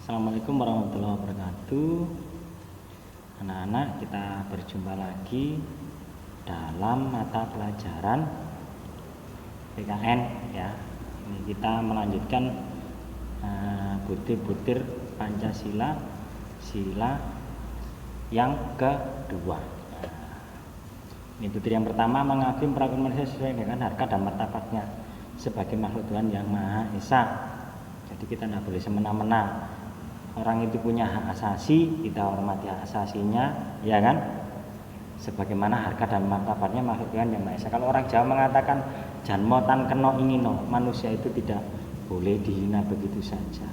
Assalamualaikum warahmatullahi wabarakatuh. Anak-anak, kita berjumpa lagi dalam mata pelajaran PKN ya. Ini kita melanjutkan butir-butir Pancasila sila yang kedua. Ini butir yang pertama, mengakui perlakuan manusia sesuai dengan harkat dan martabatnya sebagai makhluk Tuhan yang Maha Esa. Jadi kita tidak boleh semena-mena. Orang itu punya hak asasi, kita hormati hak asasinya, ya kan? Sebagaimana harkat dan martabatnya makhluk Tuhan yang Maha Esa. Kalau orang Jawa mengatakan janmo tan keno ingino, manusia itu tidak boleh dihina begitu saja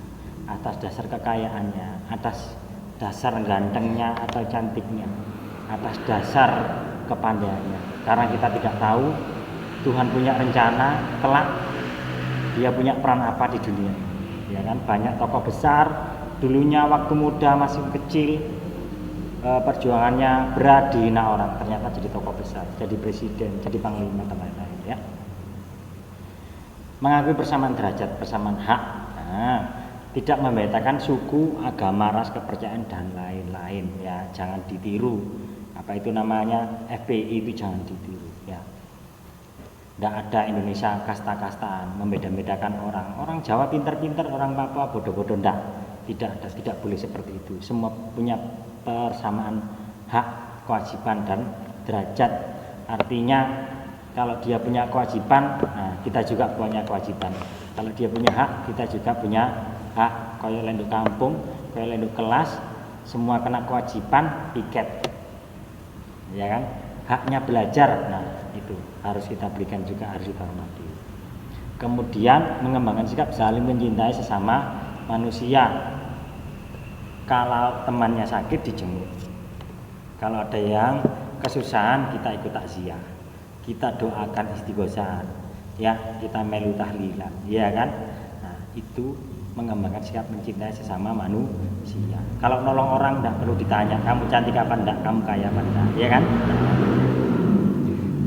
atas dasar kekayaannya, atas dasar gantengnya atau cantiknya, atas dasar kepandaiannya. Karena kita tidak tahu Tuhan punya rencana kelak dia punya peran apa di dunia ini. Ya kan, banyak tokoh besar dulunya waktu muda masih kecil perjuangannya berat dihina orang, ternyata jadi tokoh besar, jadi presiden, jadi panglima dan lain-lain ya. Mengakui persamaan derajat, persamaan hak. Tidak membedakan suku, agama, ras, kepercayaan dan lain-lain ya, jangan ditiru. Apa itu namanya FPI itu jangan ditiru ya. Tidak ada Indonesia kasta-kastaan, membeda-bedakan orang. Orang Jawa pintar-pintar, orang Papua bodoh-bodoh, tidak boleh seperti itu. Semua punya persamaan hak, kewajiban dan derajat. Artinya kalau dia punya kewajiban, nah kita juga punya kewajiban. Kalau dia punya hak, kita juga punya hak. Kayak lenduk kampung, kayak lenduk kelas, semua kena kewajiban, piket. Ya kan? Haknya belajar, nah itu harus kita berikan juga, harus kita hormati. Kemudian mengembangkan sikap saling mencintai sesama manusia. Kalau temannya sakit dijenguk, kalau ada yang kesusahan kita ikut takziah, kita doakan istighosah, ya kita melu tahlilan, ya kan? Nah itu mengembangkan sikap mencintai sesama manusia. Kalau nolong orang tidak perlu ditanya kamu cantik apa enggak, kamu kaya apa enggak, ya kan?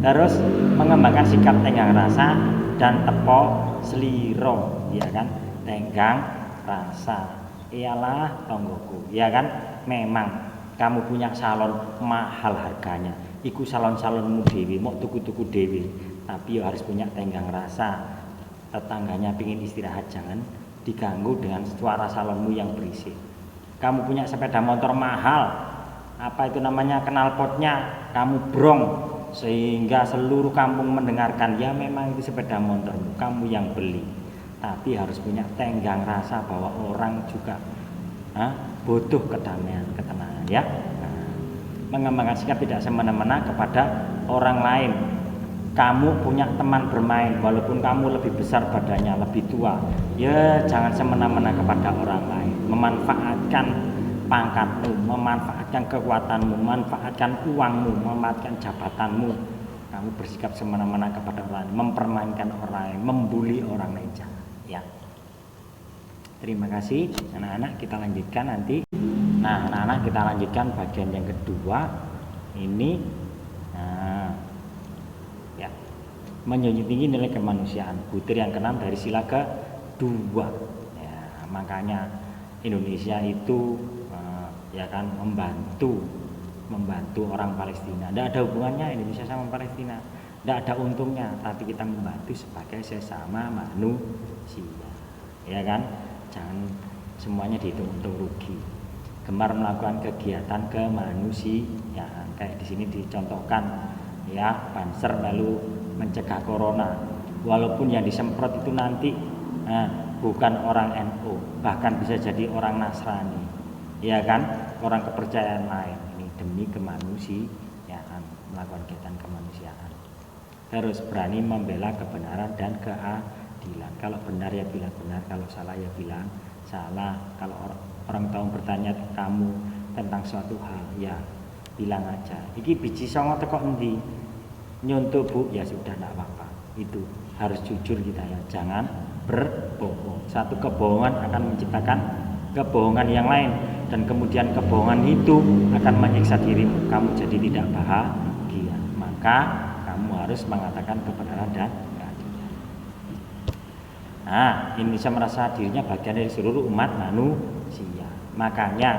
Terus mengembangkan sikap tenggang rasa dan tepo seliro, ya kan? Tenggang rasa, iyalah tonggoku, ya kan? Memang kamu punya salon mahal harganya, iku salon-salonmu dewi, mau tuku-tuku dewi, tapi harus punya tenggang rasa. Tetangganya pingin istirahat, jangan diganggu dengan suara salonmu yang berisik. Kamu punya sepeda motor mahal, apa itu namanya, knalpotnya kamu brong sehingga seluruh kampung mendengarkan, ya memang itu sepeda motormu, kamu yang beli, tapi harus punya tenggang rasa bahwa orang juga butuh kedamaian, ketenangan ya. Mengembangkan sikap tidak semena-mena kepada orang lain. Kamu punya teman bermain, walaupun kamu lebih besar badannya, lebih tua, ya jangan semena-mena kepada orang lain. Memanfaatkan pangkatmu, memanfaatkan kekuatanmu, memanfaatkan uangmu, memanfaatkan jabatanmu. Kamu bersikap semena-mena kepada orang lain, mempermainkan orang lain, membuli orang lain, jangan ya. Terima kasih anak-anak, kita lanjutkan nanti. Nah anak-anak, kita lanjutkan bagian yang kedua ini. Menjunjung tinggi nilai kemanusiaan, butir yang keenam dari sila kedua ya. Makanya Indonesia itu ya kan membantu orang Palestina. Tidak ada hubungannya Indonesia sama Palestina, tidak ada untungnya, tapi kita membantu sebagai sesama manusia, ya kan? Jangan semuanya dihitung untung rugi. Gemar melakukan kegiatan kemanusiaan, kayak di sini dicontohkan ya, Banser lalu mencegah corona, walaupun yang disemprot itu nanti bukan orang NU, bahkan bisa jadi orang Nasrani, ya kan, orang kepercayaan lain. Ini demi kemanusiaan, melakukan kegiatan kemanusiaan. Terus berani membela kebenaran dan keadilan. Kalau benar ya bilang benar, kalau salah ya bilang salah. Kalau orang tahu bertanya kamu tentang suatu hal, ya bilang aja, iki biji songo teko endi, nyuntuk bu, ya sudah tidak apa-apa. Itu harus jujur kita ya, jangan berbohong. Satu kebohongan akan menciptakan kebohongan yang lain, dan kemudian kebohongan itu akan menyiksa dirimu, kamu jadi tidak bahagia. Maka kamu harus mengatakan kebenaran dan keadilan. Nah, Indonesia merasa dirinya bagian dari seluruh umat manusia. Makanya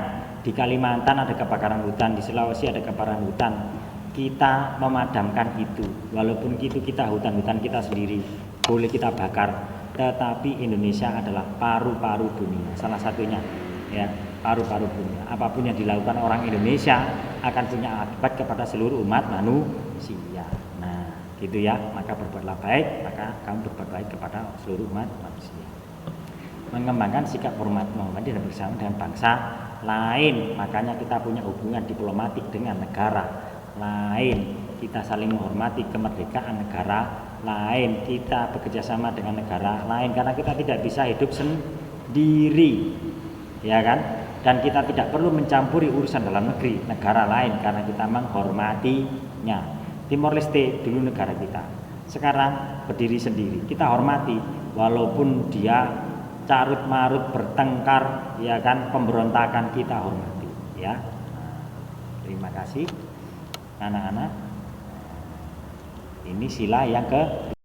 di Kalimantan ada kebakaran hutan, di Sulawesi ada kebakaran hutan. Kita memadamkan itu, walaupun itu kita hutan-hutan kita sendiri boleh kita bakar, tetapi Indonesia adalah paru-paru dunia, salah satunya ya, paru-paru dunia. Apapun yang dilakukan orang Indonesia akan punya akibat kepada seluruh umat manusia. Nah, gitu ya. Maka berbuatlah baik, maka kamu berbuat baik kepada seluruh umat manusia. Mengembangkan sikap hormat menghormati dan bersama dengan bangsa lain. Makanya kita punya hubungan diplomatik dengan negara lain, kita saling menghormati kemerdekaan negara lain, kita bekerja sama dengan negara lain, karena kita tidak bisa hidup sendiri, ya kan? Dan kita tidak perlu mencampuri urusan dalam negeri negara lain karena kita menghormatinya. Timor Leste dulu negara kita, sekarang berdiri sendiri, kita hormati walaupun dia carut marut bertengkar, ya kan, pemberontakan, kita hormati, ya. Terima kasih anak-anak. Ini sila yang ke